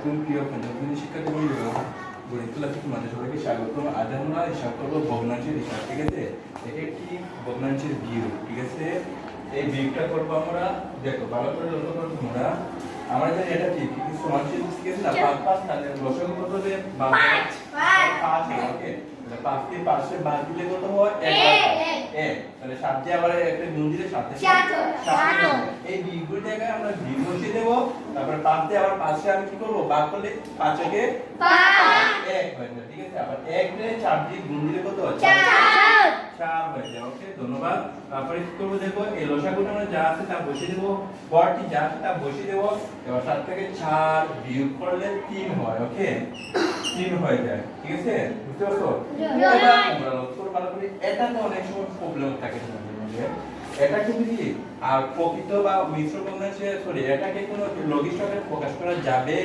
একদম প্রিয় পঞ্চম শিক্ষার্থী গণিত ক্লাসে তোমাদের সবাইকে স্বাগতম। আজ আমরা হিসাব করবো ভগ্নাংশের হিসাব, ঠিক আছে? এটা একটি ভগ্নাংশের বিয়োগ, ঠিক আছে? এই বিয়োগটা করবো আমরা, দেখো ভালো করে লক্ষ্য করো তোমরা। আমরা জানি এটা ঠিক কিন্তু সমান চিহ্ন ঠিক আছে না, 5 5 তাহলে লসাগু কত হবে? 5 5 ওকে। তাহলে 5 কে 5 এ বাদ দিলে কত হয়? 1 তাহলে 7 দিয়ে আবার একটা গুণ দিলে 7 এ 7 এই বিয়োগের জায়গায় আমরা বিয়োগ বসিয়ে দেব। তারপর 5 দিয়ে আবার 5 এ আমি কি করব? ভাগ করলে 5 একে 1 হয়ে যাবে, ঠিক আছে? আবার 1 রে 4 দিয়ে গুণ দিলে কত হয়? 4 হয়ে যাবে, ওকে। ধন্যবাদ। তারপরে কি করব? দেখো এই লসাগুটা আমরা যা আছে তা বসিয়ে দেব, হরটি যা আছে তা বসিয়ে দেব। এবার 7 থেকে 4 বিয়োগ করলে 3 হয়, ওকে? 3 হয়ে যায়, ঠিক আছে? বুঝতে পারছো? এবার আমরা লক্ষ্য করে ভালো করে, এটাতে অনেক সময় প্রবলেম থাকে তোমাদের মধ্যে। এটা কিন্তু কি আর প্রকৃত বা মিশ্র ভগ্নাংশে সরি এটাকে কোনো লঘিষ্ঠ আকারে প্রকাশ করা যাবে